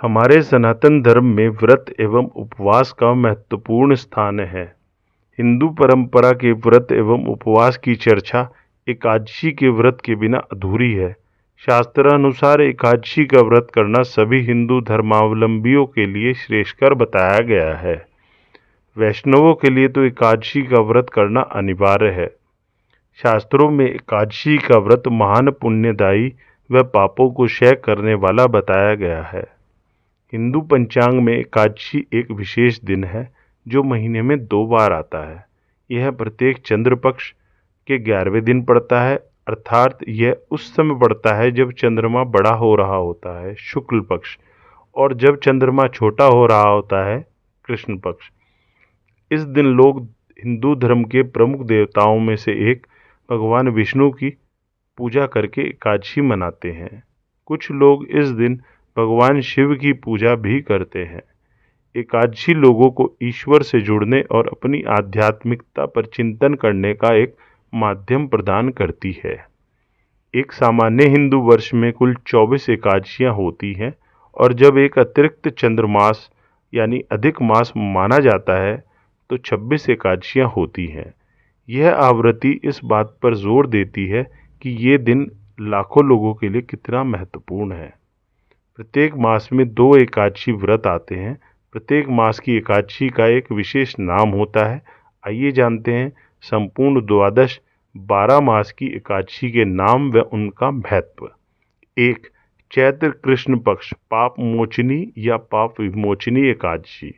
हमारे सनातन धर्म में व्रत एवं उपवास का महत्वपूर्ण स्थान है। हिंदू परंपरा के व्रत एवं उपवास की चर्चा एकादशी के व्रत के बिना अधूरी है। शास्त्रानुसार एकादशी का व्रत करना सभी हिंदू धर्मावलंबियों के लिए श्रेयस्कर बताया गया है। वैष्णवों के लिए तो एकादशी का व्रत करना अनिवार्य है। शास्त्रों में एकादशी का व्रत महान पुण्यदायी व पापों को क्षय करने वाला बताया गया है। हिंदू पंचांग में एकादशी एक विशेष दिन है जो महीने में 2 बार आता है। यह प्रत्येक चंद्र पक्ष के 11वें दिन पड़ता है, अर्थात यह उस समय पड़ता है जब चंद्रमा बड़ा हो रहा होता है, शुक्ल पक्ष, और जब चंद्रमा छोटा हो रहा होता है, कृष्ण पक्ष। इस दिन लोग हिंदू धर्म के प्रमुख देवताओं में से एक भगवान विष्णु की पूजा करके एकादशी मनाते हैं। कुछ लोग इस दिन भगवान शिव की पूजा भी करते हैं। एकादशी लोगों को ईश्वर से जुड़ने और अपनी आध्यात्मिकता पर चिंतन करने का एक माध्यम प्रदान करती है। एक सामान्य हिंदू वर्ष में कुल 24 एकादशियां होती हैं और जब एक अतिरिक्त चंद्रमास यानी अधिक मास माना जाता है तो 26 एकादशियां होती हैं। यह आवृत्ति इस बात पर जोर देती है कि ये दिन लाखों लोगों के लिए कितना महत्वपूर्ण है। प्रत्येक मास में 2 एकादशी व्रत आते हैं। प्रत्येक मास की एकादशी का एक विशेष नाम होता है। आइए जानते हैं संपूर्ण 12 मास की एकादशी के नाम व उनका महत्व। 1. चैत्र कृष्ण पक्ष पाप मोचनी या पाप विमोचनी एकादशी।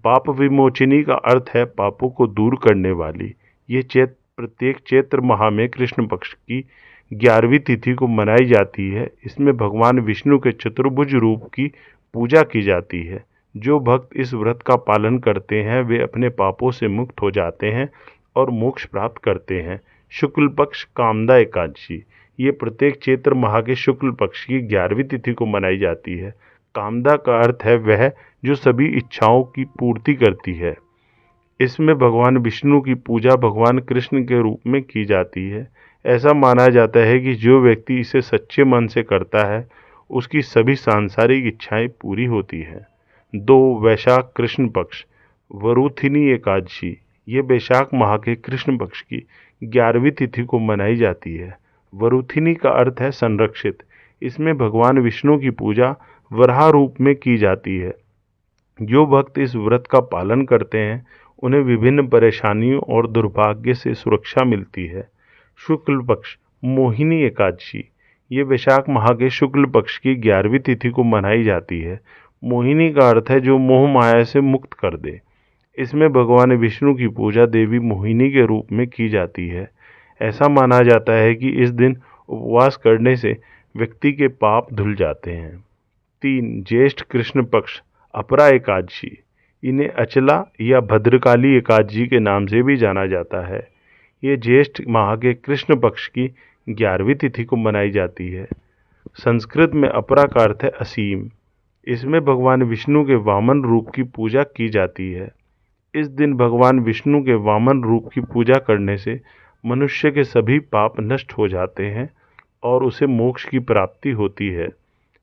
पाप विमोचनी का अर्थ है पापों को दूर करने वाली। ये प्रत्येक चैत्र माह में कृष्ण पक्ष की 11वीं तिथि को मनाई जाती है। इसमें भगवान विष्णु के चतुर्भुज रूप की पूजा की जाती है। जो भक्त इस व्रत का पालन करते हैं वे अपने पापों से मुक्त हो जाते हैं और मोक्ष प्राप्त करते हैं। शुक्ल पक्ष कामदा एकादशी। ये प्रत्येक चैत्र माह के शुक्ल पक्ष की 11वीं तिथि को मनाई जाती है। कामदा का अर्थ है वह जो सभी इच्छाओं की पूर्ति करती है। इसमें भगवान विष्णु की पूजा भगवान कृष्ण के रूप में की जाती है। ऐसा माना जाता है कि जो व्यक्ति इसे सच्चे मन से करता है उसकी सभी सांसारिक इच्छाएं पूरी होती हैं। 2. वैशाख कृष्ण पक्ष वरुथिनी एकादशी। ये वैशाख माह के कृष्ण पक्ष की 11वीं तिथि को मनाई जाती है। वरुथिनी का अर्थ है संरक्षित। इसमें भगवान विष्णु की पूजा वराह रूप में की जाती है। जो भक्त इस व्रत का पालन करते हैं उन्हें विभिन्न परेशानियों और दुर्भाग्य से सुरक्षा मिलती है। शुक्ल पक्ष मोहिनी एकादशी। ये वैशाख माह के शुक्ल पक्ष की 11वीं तिथि को मनाई जाती है। मोहिनी का अर्थ है जो मोह माया से मुक्त कर दे। इसमें भगवान विष्णु की पूजा देवी मोहिनी के रूप में की जाती है। ऐसा माना जाता है कि इस दिन उपवास करने से व्यक्ति के पाप धुल जाते हैं। 3. ज्येष्ठ कृष्ण पक्ष अपरा एकादशी। इन्हें अचला या भद्रकाली एकादशी के नाम से भी जाना जाता है। ये ज्येष्ठ माह के कृष्ण पक्ष की 11वीं तिथि को मनाई जाती है। संस्कृत में अपरा का अर्थ है असीम। इसमें भगवान विष्णु के वामन रूप की पूजा की जाती है। इस दिन भगवान विष्णु के वामन रूप की पूजा करने से मनुष्य के सभी पाप नष्ट हो जाते हैं और उसे मोक्ष की प्राप्ति होती है।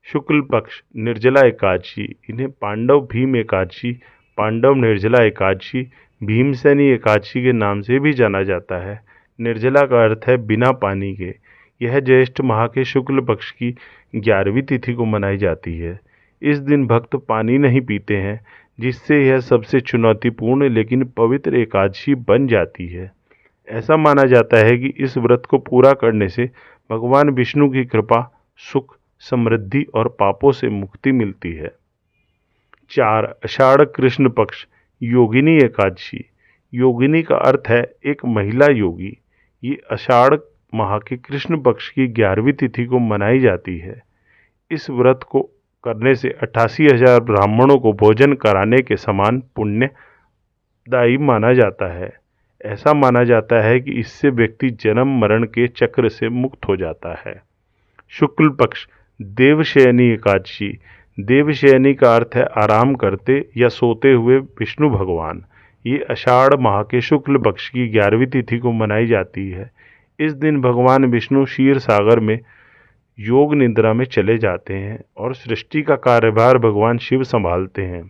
शुक्ल पक्ष निर्जला एकादशी। इन्हें पांडव भीम एकादशी, पांडव निर्जला एकादशी, भीमसेनी एकादशी के नाम से भी जाना जाता है। निर्जला का अर्थ है बिना पानी के। यह ज्येष्ठ माह के शुक्ल पक्ष की 11वीं तिथि को मनाई जाती है। इस दिन भक्त पानी नहीं पीते हैं जिससे यह सबसे चुनौतीपूर्ण लेकिन पवित्र एकादशी बन जाती है। ऐसा माना जाता है कि इस व्रत को पूरा करने से भगवान विष्णु की कृपा, सुख, समृद्धि और पापों से मुक्ति मिलती है। 4. आषाढ़ कृष्ण पक्ष योगिनी एकादशी। योगिनी का अर्थ है एक महिला योगी। ये आषाढ़ माह के कृष्ण पक्ष की 11वीं तिथि को मनाई जाती है। इस व्रत को करने से 88,000 ब्राह्मणों को भोजन कराने के समान पुण्यदायी माना जाता है। ऐसा माना जाता है कि इससे व्यक्ति जन्म मरण के चक्र से मुक्त हो जाता है। शुक्ल पक्ष देवशयनी एकादशी। देवशयनी का अर्थ है आराम करते या सोते हुए विष्णु भगवान। ये आषाढ़ माह के शुक्ल पक्ष की 11वीं तिथि को मनाई जाती है। इस दिन भगवान विष्णु क्षीर सागर में योग निद्रा में चले जाते हैं और सृष्टि का कार्यभार भगवान शिव संभालते हैं।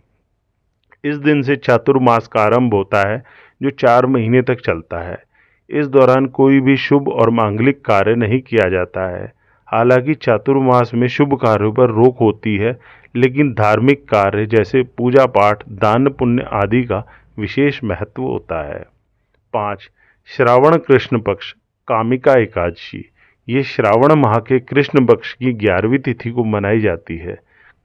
इस दिन से चातुर्मास का आरंभ होता है, जो 4 महीने तक चलता है। इस दौरान कोई भी शुभ और मांगलिक कार्य नहीं किया जाता है। हालांकि चातुर्मास में शुभ कार्यों पर रोक होती है, लेकिन धार्मिक कार्य जैसे पूजा पाठ, दान पुण्य आदि का विशेष महत्व होता है। 5. श्रावण कृष्ण पक्ष कामिका एकादशी। ये श्रावण माह के कृष्ण पक्ष की 11वीं तिथि को मनाई जाती है।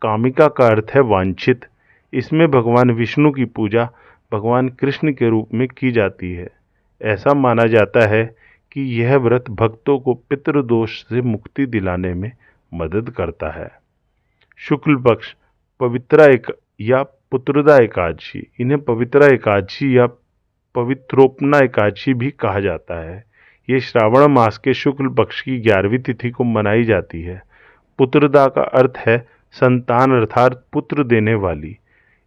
कामिका का अर्थ है वांछित। इसमें भगवान विष्णु की पूजा भगवान कृष्ण के रूप में की जाती है। ऐसा माना जाता है कि यह व्रत भक्तों को पितृदोष से मुक्ति दिलाने में मदद करता है। शुक्ल पक्ष पवित्रा या पुत्रदा एकादशी। इन्हें पवित्रा एकादशी या पवित्रोपना एकादशी भी कहा जाता है। ये श्रावण मास के शुक्ल पक्ष की 11वीं तिथि को मनाई जाती है। पुत्रदा का अर्थ है संतान अर्थात पुत्र देने वाली।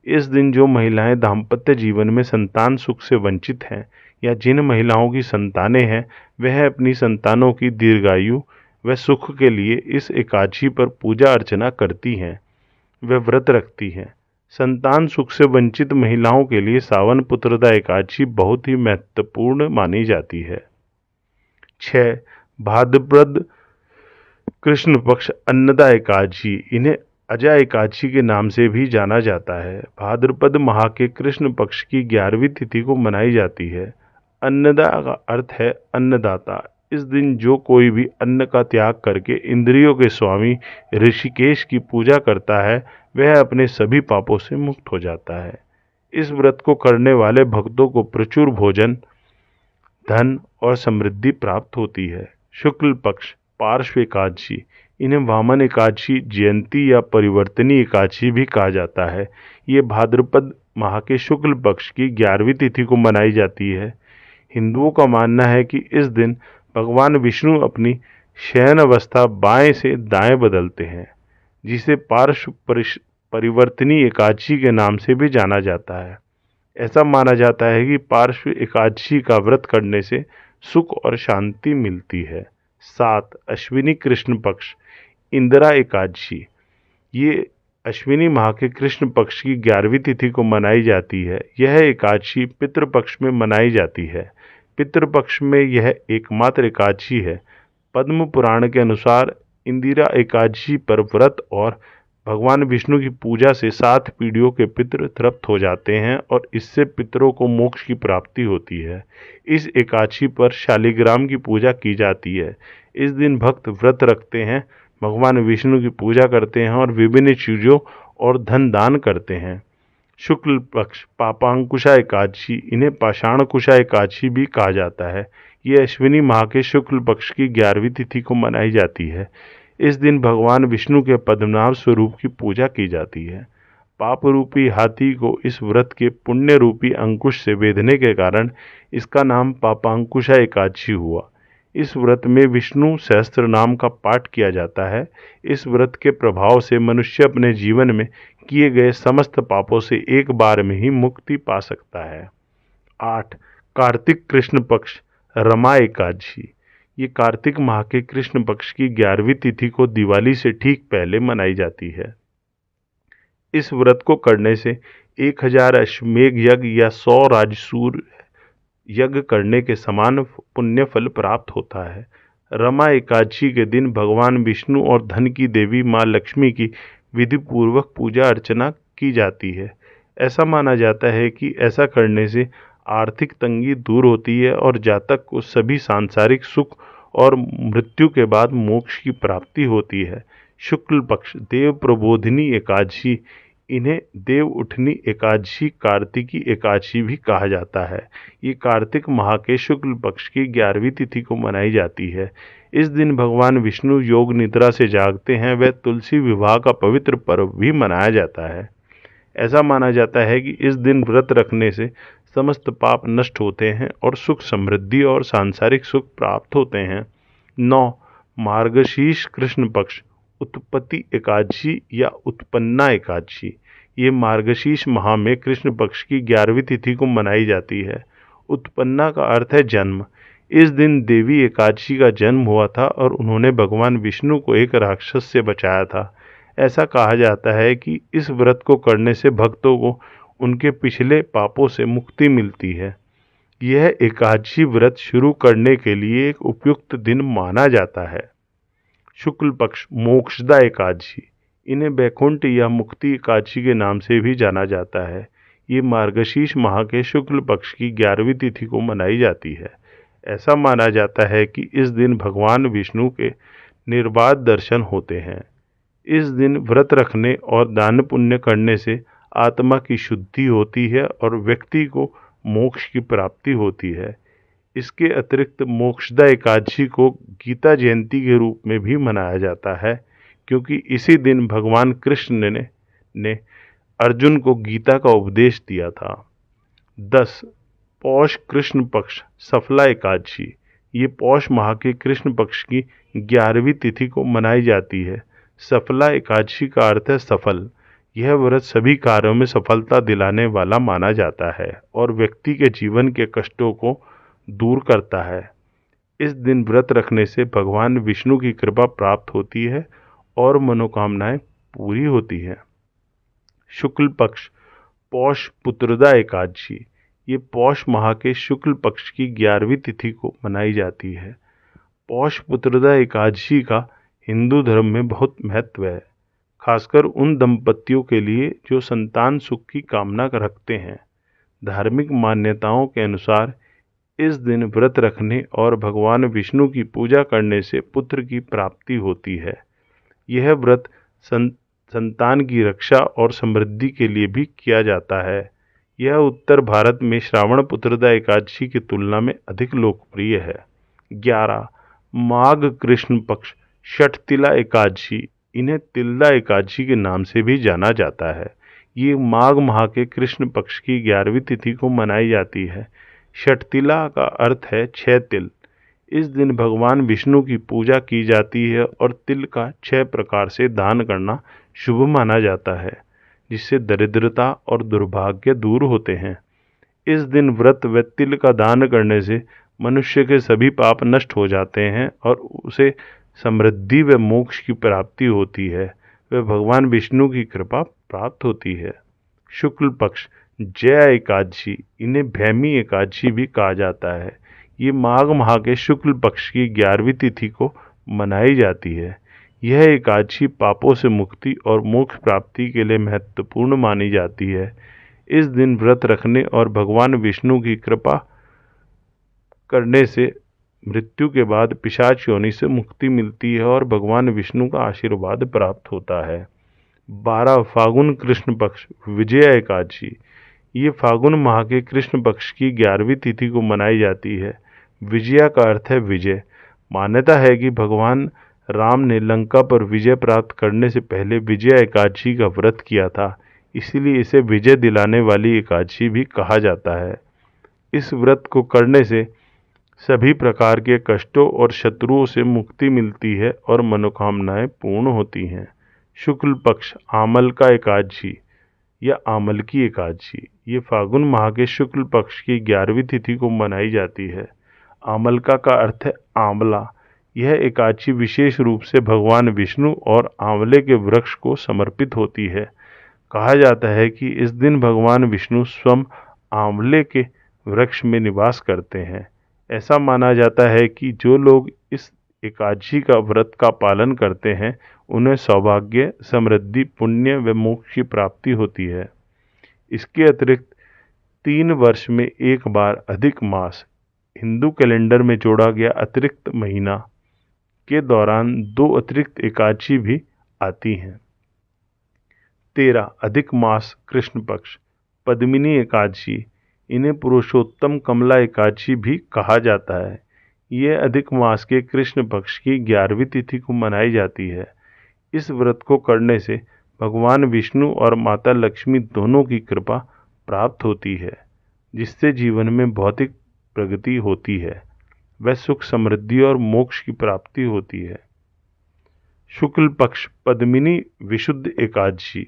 इस दिन जो महिलाएं दाम्पत्य जीवन में संतान सुख से वंचित हैं या जिन महिलाओं की संतानें हैं, वह अपनी संतानों की दीर्घायु व सुख के लिए इस एकादशी पर पूजा अर्चना करती हैं, वे व्रत रखती हैं। संतान सुख से वंचित महिलाओं के लिए सावन पुत्रदा एकादशी बहुत ही महत्वपूर्ण मानी जाती है। 6. भाद्रपद कृष्ण पक्ष अन्नदा एकादशी। इन्हें अजा एकादशी के नाम से भी जाना जाता है। भाद्रपद माह के कृष्ण पक्ष की 11वीं तिथि को मनाई जाती है। अन्नदा का अर्थ है अन्नदाता। इस दिन जो कोई भी अन्न का त्याग करके इंद्रियों के स्वामी ऋषिकेश की पूजा करता है, वह अपने सभी पापों से मुक्त हो जाता है। इस व्रत को करने वाले भक्तों को प्रचुर भोजन, धन और समृद्धि प्राप्त होती है। शुक्ल पक्ष पार्श्व एकादशी। इन्हें वामन एकादशी, जयंती या परिवर्तनी एकादशी भी कहा जाता है। ये भाद्रपद माह के शुक्ल पक्ष की 11वीं तिथि को मनाई जाती है। हिंदुओं का मानना है कि इस दिन भगवान विष्णु अपनी शयन अवस्था बाएं से दाएं बदलते हैं, जिसे पार्श्व परिवर्तनी एकादशी के नाम से भी जाना जाता है। ऐसा माना जाता है कि पार्श्व एकादशी का व्रत करने से सुख और शांति मिलती है। 7. अश्विनी कृष्ण पक्ष इंदिरा एकादशी। ये अश्विनी माह के कृष्ण पक्ष की 11वीं तिथि को मनाई जाती है। यह एकादशी पितृपक्ष में मनाई जाती है। पितृपक्ष में यह एकमात्र एकादशी है। पद्म पुराण के अनुसार इंदिरा एकादशी पर व्रत और भगवान विष्णु की पूजा से 7 पीढ़ियों के पितृ तृप्त हो जाते हैं और इससे पितरों को मोक्ष की प्राप्ति होती है। इस एकादशी पर शालिग्राम की पूजा की जाती है। इस दिन भक्त व्रत रखते हैं, भगवान विष्णु की पूजा करते हैं और विभिन्न चीज़ों और धन दान करते हैं। शुक्ल पक्ष पापांकुशा एकादशी। इन्हें पाषाणकुशा एकादशी भी कहा जाता है। ये अश्विनी माह के शुक्ल पक्ष की 11वीं तिथि को मनाई जाती है। इस दिन भगवान विष्णु के पद्मनाभ स्वरूप की पूजा की जाती है। पाप रूपी हाथी को इस व्रत के पुण्य रूपी अंकुश से बेधने के कारण इसका नाम पापांकुशा एकादशी हुआ। इस व्रत में विष्णु सहस्त्र नाम का पाठ किया जाता है। इस व्रत के प्रभाव से मनुष्य अपने जीवन में किए गए समस्त पापों से एक बार में ही मुक्ति पा सकता है। 8. कार्तिक कृष्ण पक्ष रमा एकादशी। ये कार्तिक माह के कृष्ण पक्ष की 11वीं तिथि को दिवाली से ठीक पहले मनाई जाती है। इस व्रत को करने से 1000 अश्वमेघ यज्ञ या 100 राजसूय यज्ञ करने के समान पुण्य फल प्राप्त होता है। रमा एकादशी के दिन भगवान विष्णु और धन की देवी माँ लक्ष्मी की विधि पूर्वक पूजा अर्चना की जाती है। ऐसा माना जाता है कि ऐसा करने से आर्थिक तंगी दूर होती है और जातक को सभी सांसारिक सुख और मृत्यु के बाद मोक्ष की प्राप्ति होती है। शुक्ल पक्ष देव प्रबोधिनी एकादशी। इन्हें देव उठनी एकादशी, कार्तिकी एकादशी भी कहा जाता है। ये कार्तिक माह के शुक्ल पक्ष की 11वीं तिथि को मनाई जाती है। इस दिन भगवान विष्णु योग निद्रा से जागते हैं। वह तुलसी विवाह का पवित्र पर्व भी मनाया जाता है। ऐसा माना जाता है कि इस दिन व्रत रखने से समस्त पाप नष्ट होते हैं और सुख समृद्धि और सांसारिक सुख प्राप्त होते हैं। 9. मार्गशीर्ष कृष्ण पक्ष उत्पत्ति एकादशी या उत्पन्ना एकादशी। ये मार्गशीर्ष माह में कृष्ण पक्ष की 11वीं तिथि को मनाई जाती है। उत्पन्ना का अर्थ है जन्म। इस दिन देवी एकादशी का जन्म हुआ था और उन्होंने भगवान विष्णु को एक राक्षस से बचाया था। ऐसा कहा जाता है कि इस व्रत को करने से भक्तों को उनके पिछले पापों से मुक्ति मिलती है। यह एकादशी व्रत शुरू करने के लिए एक उपयुक्त दिन माना जाता है। शुक्ल पक्ष मोक्षदा एकादशी, इन्हें वैकुंठ या मुक्ति एकादशी के नाम से भी जाना जाता है। ये मार्गशीर्ष माह के शुक्ल पक्ष की 11वीं तिथि को मनाई जाती है। ऐसा माना जाता है कि इस दिन भगवान विष्णु के निर्बाध दर्शन होते हैं। इस दिन व्रत रखने और दान पुण्य करने से आत्मा की शुद्धि होती है और व्यक्ति को मोक्ष की प्राप्ति होती है। इसके अतिरिक्त मोक्षदा एकादशी को गीता जयंती के रूप में भी मनाया जाता है, क्योंकि इसी दिन भगवान कृष्ण ने अर्जुन को गीता का उपदेश दिया था। 10. पौष कृष्ण पक्ष सफला एकादशी, ये पौष माह के कृष्ण पक्ष की 11वीं तिथि को मनाई जाती है। सफला एकादशी का अर्थ है सफल। यह व्रत सभी कार्यों में सफलता दिलाने वाला माना जाता है और व्यक्ति के जीवन के कष्टों को दूर करता है। इस दिन व्रत रखने से भगवान विष्णु की कृपा प्राप्त होती है और मनोकामनाएं पूरी होती हैं। शुक्ल पक्ष पौष पुत्रदा एकादशी, ये पौष माह के शुक्ल पक्ष की 11वीं तिथि को मनाई जाती है। पौष पुत्रदा एकादशी का हिंदू धर्म में बहुत महत्व है, खासकर उन दंपतियों के लिए जो संतान सुख की कामना रखते हैं। धार्मिक मान्यताओं के अनुसार इस दिन व्रत रखने और भगवान विष्णु की पूजा करने से पुत्र की प्राप्ति होती है। यह व्रत संतान की रक्षा और समृद्धि के लिए भी किया जाता है। यह उत्तर भारत में श्रावण पुत्रदा एकादशी की तुलना में अधिक लोकप्रिय है। 11. माघ कृष्ण पक्ष षठतिला एकादशी, इन्हें तिल्दा एकादशी के नाम से भी जाना जाता है। ये माघ माह के कृष्ण पक्ष की 11वीं तिथि को मनाई जाती है। षठतिला का अर्थ है 6 तिल। इस दिन भगवान विष्णु की पूजा की जाती है और तिल का 6 प्रकार से दान करना शुभ माना जाता है, जिससे दरिद्रता और दुर्भाग्य दूर होते हैं। इस दिन व्रत व तिल का दान करने से मनुष्य के सभी पाप नष्ट हो जाते हैं और उसे समृद्धि व मोक्ष की प्राप्ति होती है, व भगवान विष्णु की कृपा प्राप्त होती है। शुक्ल पक्ष जया एकादशी, इन्हें भैमी एकादशी भी कहा जाता है। ये माघ माह के शुक्ल पक्ष की 11वीं तिथि को मनाई जाती है। यह एकादशी पापों से मुक्ति और मोक्ष प्राप्ति के लिए महत्वपूर्ण मानी जाती है। इस दिन व्रत रखने और भगवान विष्णु की कृपा करने से मृत्यु के बाद पिशाच योनि से मुक्ति मिलती है और भगवान विष्णु का आशीर्वाद प्राप्त होता है। 12. फागुन कृष्ण पक्ष विजया एकादशी, ये फागुन माह के कृष्ण पक्ष की 11वीं तिथि को मनाई जाती है। विजया का अर्थ है विजय। मान्यता है कि भगवान राम ने लंका पर विजय प्राप्त करने से पहले विजया एकादशी का व्रत किया था, इसीलिए इसे विजय दिलाने वाली एकादशी भी कहा जाता है। इस व्रत को करने से सभी प्रकार के कष्टों और शत्रुओं से मुक्ति मिलती है और मनोकामनाएं पूर्ण होती हैं। शुक्ल पक्ष आमलका एकादशी या आमलकी एकादशी, ये फागुन माह के शुक्ल पक्ष की 11वीं तिथि को मनाई जाती है। आमलका का अर्थ है आंवला। यह एकादशी विशेष रूप से भगवान विष्णु और आंवले के वृक्ष को समर्पित होती है। कहा जाता है कि इस दिन भगवान विष्णु स्वयं आंवले के वृक्ष में निवास करते हैं। ऐसा माना जाता है कि जो लोग इस एकादशी का व्रत का पालन करते हैं उन्हें सौभाग्य, समृद्धि, पुण्य व मोक्ष की प्राप्ति होती है। इसके अतिरिक्त 3 वर्ष में एक बार अधिक मास हिंदू कैलेंडर में जोड़ा गया अतिरिक्त महीना के दौरान 2 अतिरिक्त एकादशी भी आती हैं। 13. अधिक मास कृष्ण पक्ष पद्मिनी एकादशी, इन्हें पुरुषोत्तम कमला एकादशी भी कहा जाता है। ये अधिक मास के कृष्ण पक्ष की 11वीं तिथि को मनाई जाती है। इस व्रत को करने से भगवान विष्णु और माता लक्ष्मी दोनों की कृपा प्राप्त होती है, जिससे जीवन में भौतिक प्रगति होती है, वह सुख, समृद्धि और मोक्ष की प्राप्ति होती है। शुक्ल पक्ष पद्मिनी विशुद्ध एकादशी,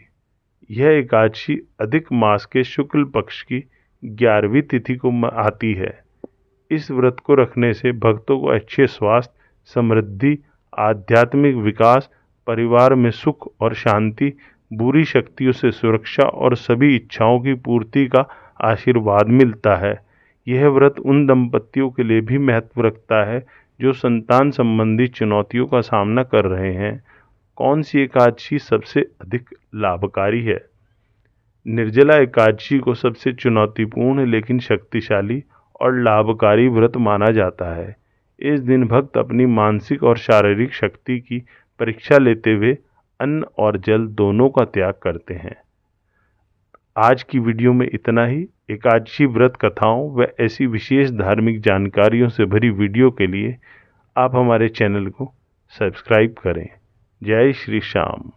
यह एकादशी अधिक मास के शुक्ल पक्ष की 11वीं तिथि को आती है। इस व्रत को रखने से भक्तों को अच्छे स्वास्थ्य, समृद्धि, आध्यात्मिक विकास, परिवार में सुख और शांति, बुरी शक्तियों से सुरक्षा और सभी इच्छाओं की पूर्ति का आशीर्वाद मिलता है। यह व्रत उन दंपतियों के लिए भी महत्व रखता है जो संतान संबंधी चुनौतियों का सामना कर रहे हैं। कौन सी एकादशी सबसे अधिक लाभकारी है? निर्जला एकादशी को सबसे चुनौतीपूर्ण लेकिन शक्तिशाली और लाभकारी व्रत माना जाता है। इस दिन भक्त अपनी मानसिक और शारीरिक शक्ति की परीक्षा लेते हुए अन्न और जल दोनों का त्याग करते हैं। आज की वीडियो में इतना ही। एकादशी व्रत कथाओं व ऐसी विशेष धार्मिक जानकारियों से भरी वीडियो के लिए आप हमारे चैनल को सब्सक्राइब करें। जय श्री श्याम।